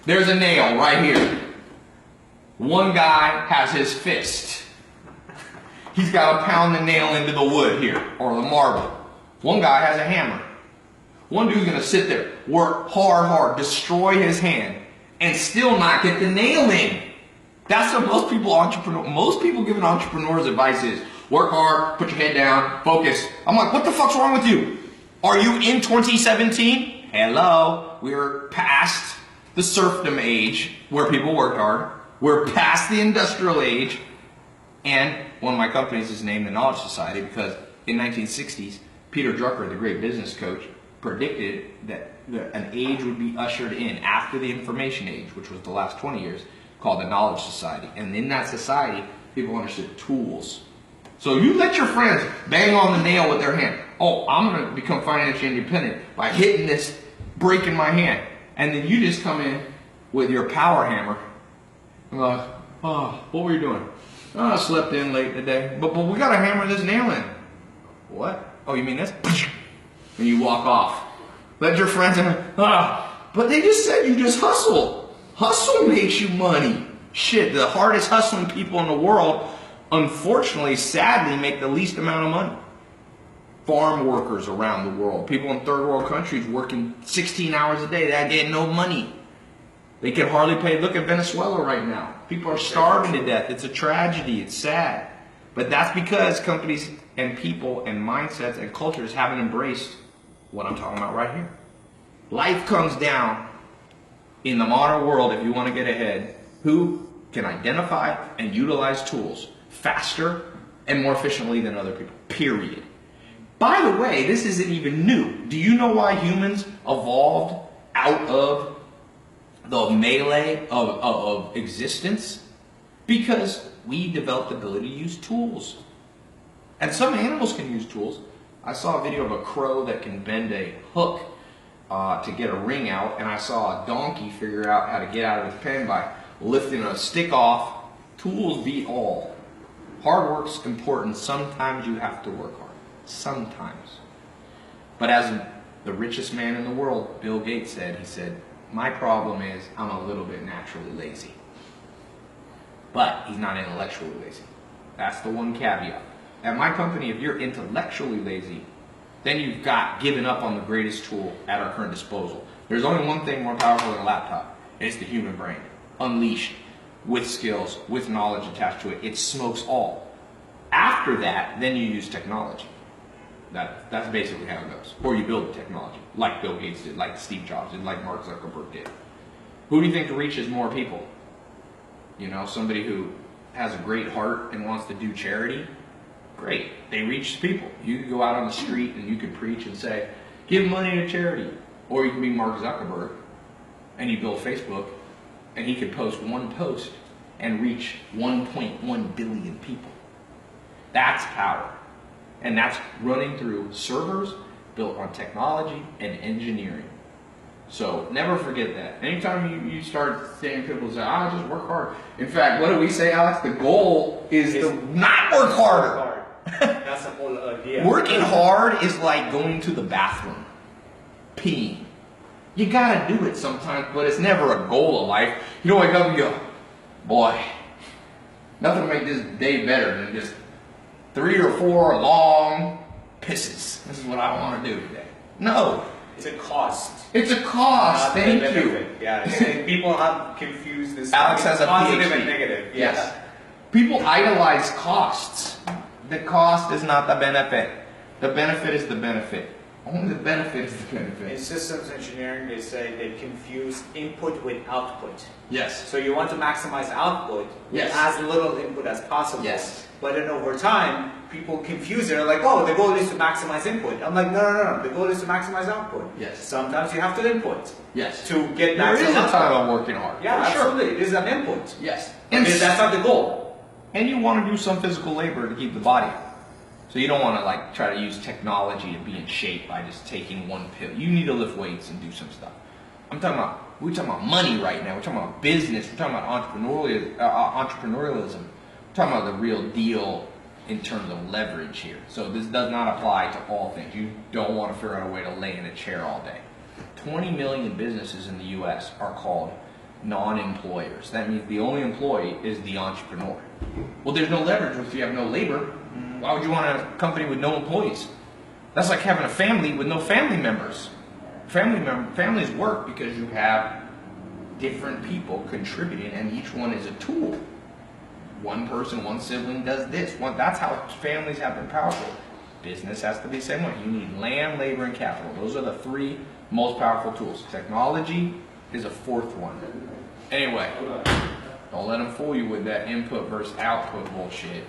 There's a nail right here. One guy has his fist. He's got to pound the nail into the wood here, or the marble. One guy has a hammer. One dude's going to sit there, work hard, destroy his hand, and still not get the nail in. That's what most people giving entrepreneurs advice is. Work hard, put your head down, focus. I'm like, what the fuck's wrong with you? Are you in 2017? Hello, we're past the serfdom age where people worked hard. We're past the industrial age. And one of my companies is named the Knowledge Society because in 1960s, Peter Drucker, the great business coach, predicted that an age would be ushered in after the information age, which was the last 20 years, called the Knowledge Society. And in that society, people understood tools. So you let your friends bang on the nail with their hand. Oh, I'm going to become financially independent by hitting this, breaking my hand. And then you just come in with your power hammer. I'm like, oh, what were you doing? Oh, I slept in late today. But we got to hammer this nail in. What? Oh, you mean this? And you walk off. Let your friends in. But they just said you just hustle. Hustle makes you money. Shit, the hardest hustling people in the world, unfortunately, sadly, make the least amount of money. Farm workers around the world, people in third world countries working 16 hours a day, they get no money. They can hardly pay. Look at Venezuela right now. People are starving to death. It's a tragedy. It's sad. But that's because companies and people and mindsets and cultures haven't embraced what I'm talking about right here. Life comes down in the modern world, if you want to get ahead, who can identify and utilize tools faster and more efficiently than other people, period. By the way, this isn't even new. Do you know why humans evolved out of the melee of existence? Because we developed the ability to use tools. And some animals can use tools. I saw a video of a crow that can bend a hook to get a ring out, and I saw a donkey figure out how to get out of his pen by lifting a stick off. Tools beat all. Hard work's important. Sometimes you have to work hard. Sometimes. But as the richest man in the world, Bill Gates said, he said, my problem is I'm a little bit naturally lazy. But he's not intellectually lazy. That's the one caveat. At my company, if you're intellectually lazy, then you've got given up on the greatest tool at our current disposal. There's only one thing more powerful than a laptop, and it's the human brain. Unleashed, with skills, with knowledge attached to it. It smokes all. After that, then you use technology. That's basically how it goes. Or you build technology, like Bill Gates did, like Steve Jobs did, like Mark Zuckerberg did. Who do you think reaches more people? You know, somebody who has a great heart and wants to do charity? Great. They reach people. You can go out on the street and you can preach and say, give money to charity. Or you can be Mark Zuckerberg and you build Facebook and he can post one post and reach 1.1 billion people. That's power. And that's running through servers built on technology and engineering. So never forget that. Anytime you start saying, people say, just work hard. In fact, what do we say, Alex? The goal is to not work harder. That's the whole idea. Working hard is like going to the bathroom, peeing. You gotta do it sometimes, but it's never a goal of life. You don't wake up and go, boy, nothing will make this day better than just 3 or 4 long pisses. This is what I want to do today. No. It's a cost. It's a cost. Thank you. Yeah. People have confused this. Alex has a positive PhD. and negative. Yes. People idolize costs. The cost is not the benefit. The benefit is the benefit. Only the benefit is the benefit. In systems engineering, they say they confuse input with output. Yes. So you want to maximize output with Yes. as little input as possible. Yes. But then over time, people confuse it. They're like, oh, the goal is to maximize input. I'm like, no. The goal is to maximize output. Yes. Sometimes you have to input. Yes. To get There maximum is a output. time I'm working hard. Yeah, For sure. absolutely. It is an input. Yes. And that's not the goal. And you want to do some physical labor to keep the body up. So you don't want to like try to use technology to be in shape by just taking one pill. You need to lift weights and do some stuff. We're talking about money right now. We're talking about business. We're talking about entrepreneurialism. We're talking about the real deal in terms of leverage here. So this does not apply to all things. You don't want to figure out a way to lay in a chair all day. 20 million businesses in the U.S. are called non-employers. That means the only employee is the entrepreneur. Well, there's no leverage if you have no labor. Why would you want a company with no employees? That's like having a family with no family members. Families work because you have different people contributing, and each one is a tool. One person, one sibling does this. That's how families have been powerful. Business has to be the same way. You need land, labor, and capital. Those are the three most powerful tools. Technology is a fourth one. Anyway, don't let them fool you with that input versus output bullshit.